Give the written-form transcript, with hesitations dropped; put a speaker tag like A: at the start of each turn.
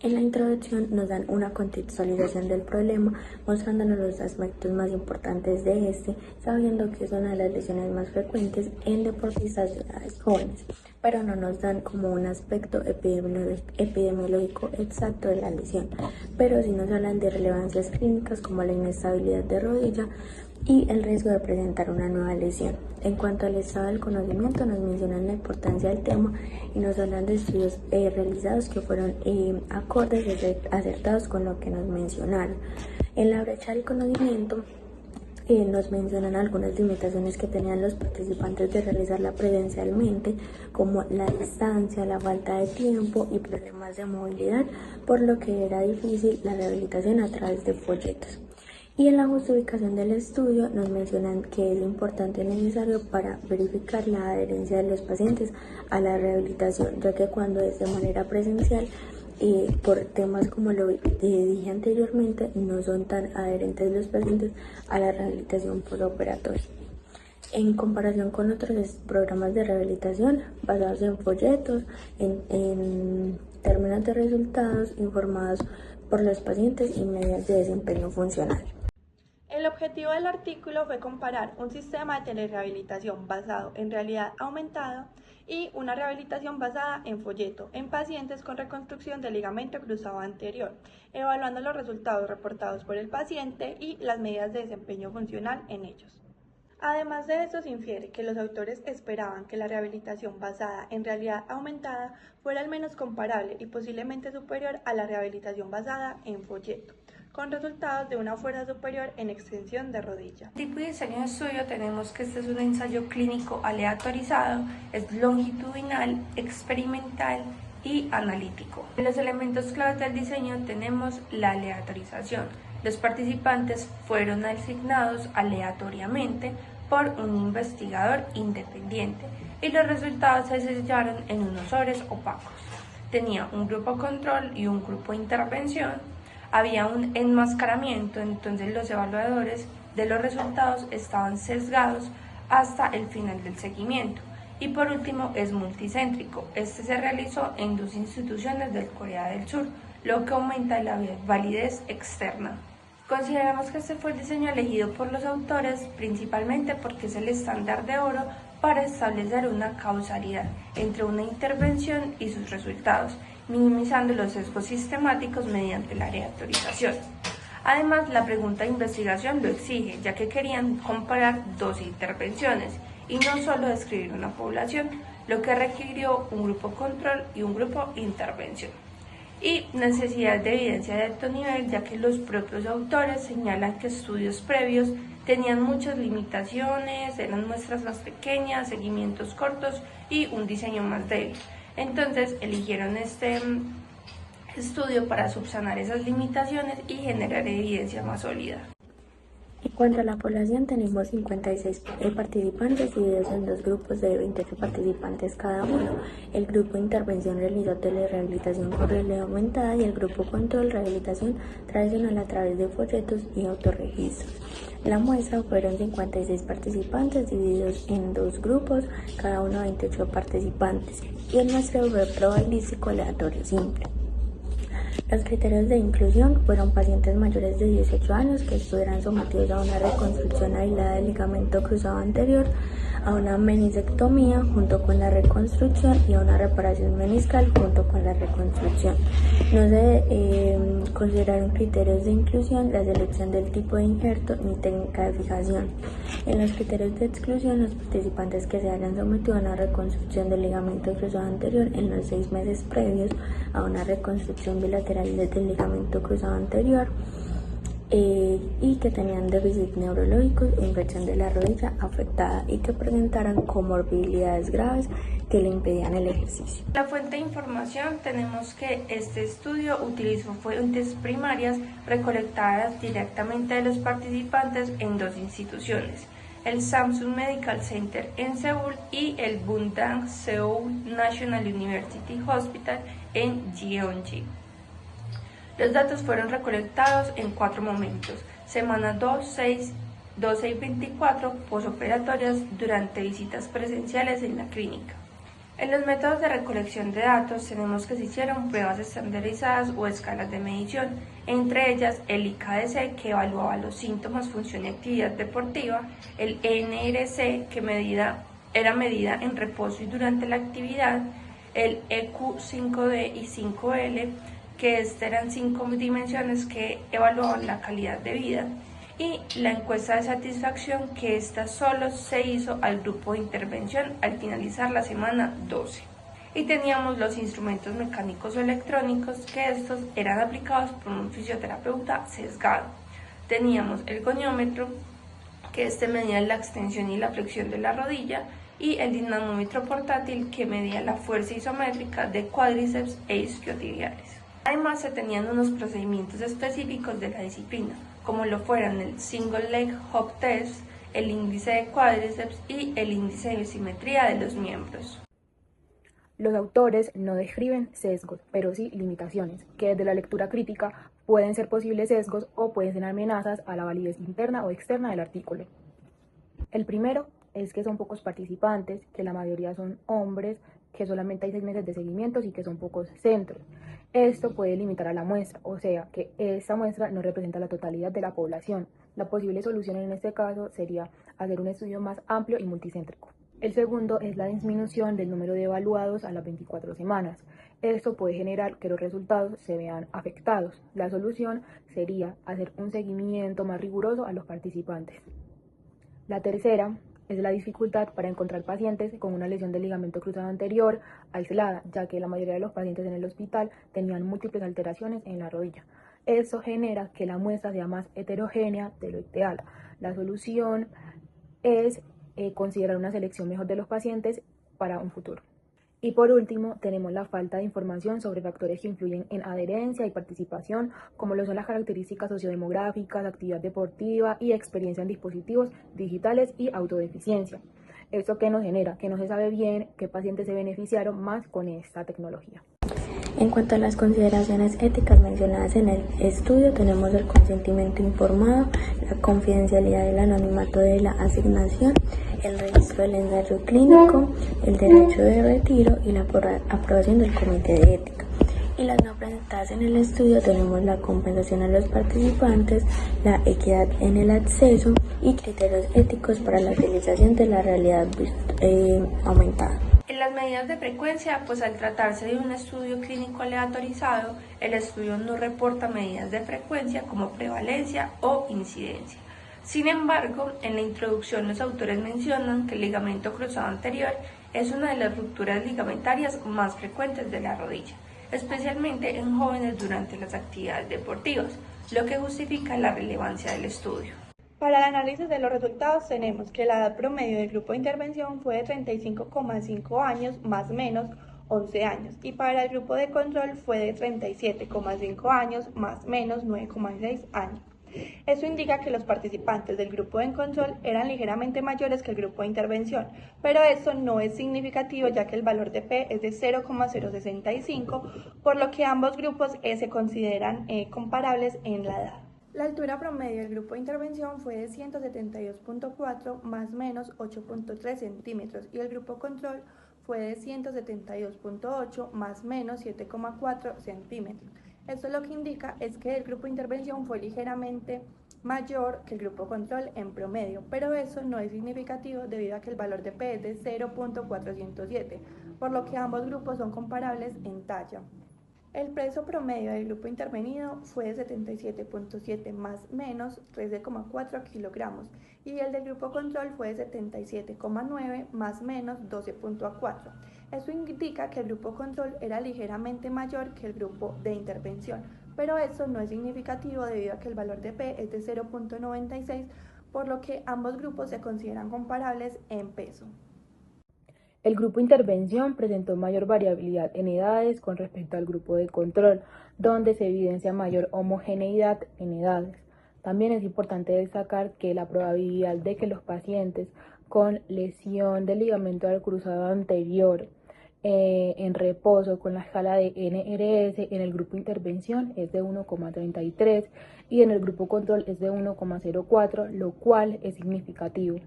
A: En la introducción nos dan una contextualización del problema, mostrándonos los aspectos más importantes de este, sabiendo que es una de las lesiones más frecuentes en deportistas de edades jóvenes, pero no nos dan como un aspecto epidemiológico exacto de la lesión, pero sí nos hablan de relevancias clínicas como la inestabilidad de rodilla y el riesgo de presentar una nueva lesión. En cuanto al estado del conocimiento, nos mencionan la importancia del tema y nos hablan de estudios realizados que fueron acordes y acertados con lo que nos mencionaron. En la brecha del conocimiento, nos mencionan algunas limitaciones que tenían los participantes de realizarla presencialmente, como la distancia, la falta de tiempo y problemas de movilidad, por lo que era difícil la rehabilitación a través de folletos. Y en la justificación del estudio nos mencionan que es importante y necesario para verificar la adherencia de los pacientes a la rehabilitación, ya que cuando es de manera presencial, por temas como lo dije anteriormente, no son tan adherentes los pacientes a la rehabilitación postoperatoria. En comparación con otros programas de rehabilitación basados en folletos, en términos de resultados informados por los pacientes y medidas de desempeño funcional.
B: El objetivo del artículo fue comparar un sistema de telerehabilitación basado en realidad aumentada y una rehabilitación basada en folleto en pacientes con reconstrucción del ligamento cruzado anterior, evaluando los resultados reportados por el paciente y las medidas de desempeño funcional en ellos. Además de esto, se infiere que los autores esperaban que la rehabilitación basada en realidad aumentada fuera al menos comparable y posiblemente superior a la rehabilitación basada en folleto, con resultados de una fuerza superior en extensión de rodilla.
C: Tipo de diseño de estudio tenemos que este es un ensayo clínico aleatorizado, es longitudinal, experimental y analítico. En los elementos claves del diseño tenemos la aleatorización. Los participantes fueron asignados aleatoriamente por un investigador independiente y los resultados se sellaron en unos sobres opacos. Tenía un grupo control y un grupo de intervención. Había un enmascaramiento, entonces los evaluadores de los resultados estaban sesgados hasta el final del seguimiento. Y por último es multicéntrico. Este se realizó en 2 instituciones del Corea del Sur, lo que aumenta la validez externa. Consideramos que este fue el diseño elegido por los autores principalmente porque es el estándar de oro para establecer una causalidad entre una intervención y sus resultados, minimizando los sesgos sistemáticos mediante la aleatorización. Además, la pregunta de investigación lo exige, ya que querían comparar 2 intervenciones y no solo describir una población, lo que requirió un grupo control y un grupo intervención. Y necesidad de evidencia de alto nivel, ya que los propios autores señalan que estudios previos tenían muchas limitaciones, eran muestras más pequeñas, seguimientos cortos y un diseño más débil. Entonces eligieron este estudio para subsanar esas limitaciones y generar evidencia más sólida.
A: En cuanto a la población, tenemos 56 participantes divididos en 2 grupos de 28 participantes cada uno. El grupo de intervención realizó telerehabilitación con realidad aumentada y el grupo control rehabilitación tradicional a través de folletos y autorregistros. La muestra fueron 56 participantes divididos en 2 grupos, cada uno 28 participantes, y el muestreo fue probabilístico aleatorio simple. Los criterios de inclusión fueron pacientes mayores de 18 años que estuvieran sometidos a una reconstrucción aislada del ligamento cruzado anterior, a una meniscectomía junto con la reconstrucción y a una reparación meniscal junto con la reconstrucción. No se consideraron criterios de inclusión la selección del tipo de injerto ni técnica de fijación. En los criterios de exclusión, los participantes que se hayan sometido a una reconstrucción del ligamento cruzado anterior en los 6 meses previos a una reconstrucción bilateral del ligamento cruzado anterior, y que tenían déficit neurológico, infección de la rodilla afectada y que presentaran comorbilidades graves que le impedían el ejercicio.
C: La fuente de información tenemos que este estudio utilizó fuentes primarias recolectadas directamente de los participantes en 2 instituciones, el Samsung Medical Center en Seúl y el Bundang Seoul National University Hospital en Gyeonggi. Los datos fueron recolectados en 4 momentos: semana 2, 6, 12 y 24 posoperatorias durante visitas presenciales en la clínica. En los métodos de recolección de datos tenemos que se hicieron pruebas estandarizadas o escalas de medición, entre ellas el IKDC, que evaluaba los síntomas, función y actividad deportiva, el NRC, que era medida en reposo y durante la actividad, el EQ5D y 5L, que eran 5 dimensiones que evaluaban la calidad de vida, y la encuesta de satisfacción, que esta solo se hizo al grupo de intervención al finalizar la semana 12. Y teníamos los instrumentos mecánicos o electrónicos, que estos eran aplicados por un fisioterapeuta sesgado. Teníamos el goniómetro, que medía la extensión y la flexión de la rodilla, y el dinamómetro portátil, que medía la fuerza isométrica de cuádriceps e isquiotibiales. Además, se tenían unos procedimientos específicos de la disciplina, como lo fueran el Single Leg Hop Test, el índice de cuádriceps y el índice de simetría de los miembros.
D: Los autores no describen sesgos, pero sí limitaciones, que desde la lectura crítica pueden ser posibles sesgos o pueden ser amenazas a la validez interna o externa del artículo. El primero es que son pocos participantes, que la mayoría son hombres, que solamente hay 6 meses de seguimientos y que son pocos centros. Esto puede limitar a la muestra, o sea que esta muestra no representa la totalidad de la población. La posible solución en este caso sería hacer un estudio más amplio y multicéntrico. El segundo es la disminución del número de evaluados a las 24 semanas. Esto puede generar que los resultados se vean afectados. La solución sería hacer un seguimiento más riguroso a los participantes. La tercera es la dificultad para encontrar pacientes con una lesión del ligamento cruzado anterior aislada, ya que la mayoría de los pacientes en el hospital tenían múltiples alteraciones en la rodilla. Eso genera que la muestra sea más heterogénea de lo ideal. La solución es considerar una selección mejor de los pacientes para un futuro. Y por último, tenemos la falta de información sobre factores que influyen en adherencia y participación, como lo son las características sociodemográficas, actividad deportiva y experiencia en dispositivos digitales y autodeficiencia. ¿Esto qué nos genera? Que no se sabe bien qué pacientes se beneficiaron más con esta tecnología.
A: En cuanto a las consideraciones éticas mencionadas en el estudio, tenemos el consentimiento informado, la confidencialidad y el anonimato de la asignación, el registro del ensayo clínico, el derecho de retiro y la aprobación del comité de ética. Y las no presentadas en el estudio tenemos la compensación a los participantes, la equidad en el acceso y criterios éticos para la utilización de la realidad aumentada.
C: En las medidas de frecuencia, pues al tratarse de un estudio clínico aleatorizado, el estudio no reporta medidas de frecuencia como prevalencia o incidencia. Sin embargo, en la introducción los autores mencionan que el ligamento cruzado anterior es una de las rupturas ligamentarias más frecuentes de la rodilla, especialmente en jóvenes durante las actividades deportivas, lo que justifica la relevancia del estudio.
B: Para el análisis de los resultados tenemos que la edad promedio del grupo de intervención fue de 35,5 años más o menos 11 años y para el grupo de control fue de 37,5 años más o menos 9,6 años. Eso indica que los participantes del grupo de control eran ligeramente mayores que el grupo de intervención, pero eso no es significativo ya que el valor de P es de 0,065, por lo que ambos grupos se consideran comparables en la edad. La altura promedio del grupo de intervención fue de 172.4 más o menos 8.3 centímetros y el grupo control fue de 172.8 más o menos 7,4 centímetros. Esto lo que indica es que el grupo de intervención fue ligeramente mayor que el grupo control en promedio, pero eso no es significativo debido a que el valor de P es de 0.407, por lo que ambos grupos son comparables en talla. El peso promedio del grupo intervenido fue de 77.7 más menos 13,4 kilogramos y el del grupo control fue de 77,9 más menos 12,4. Eso indica que el grupo control era ligeramente mayor que el grupo de intervención, pero eso no es significativo debido a que el valor de P es de 0.96, por lo que ambos grupos se consideran comparables en peso.
D: El grupo de intervención presentó mayor variabilidad en edades con respecto al grupo de control, donde se evidencia mayor homogeneidad en edades. También es importante destacar que la probabilidad de que los pacientes con lesión del ligamento del cruzado anterior en reposo con la escala de NRS en el grupo de intervención es de 1,33 y en el grupo control es de 1,04, lo cual es significativo.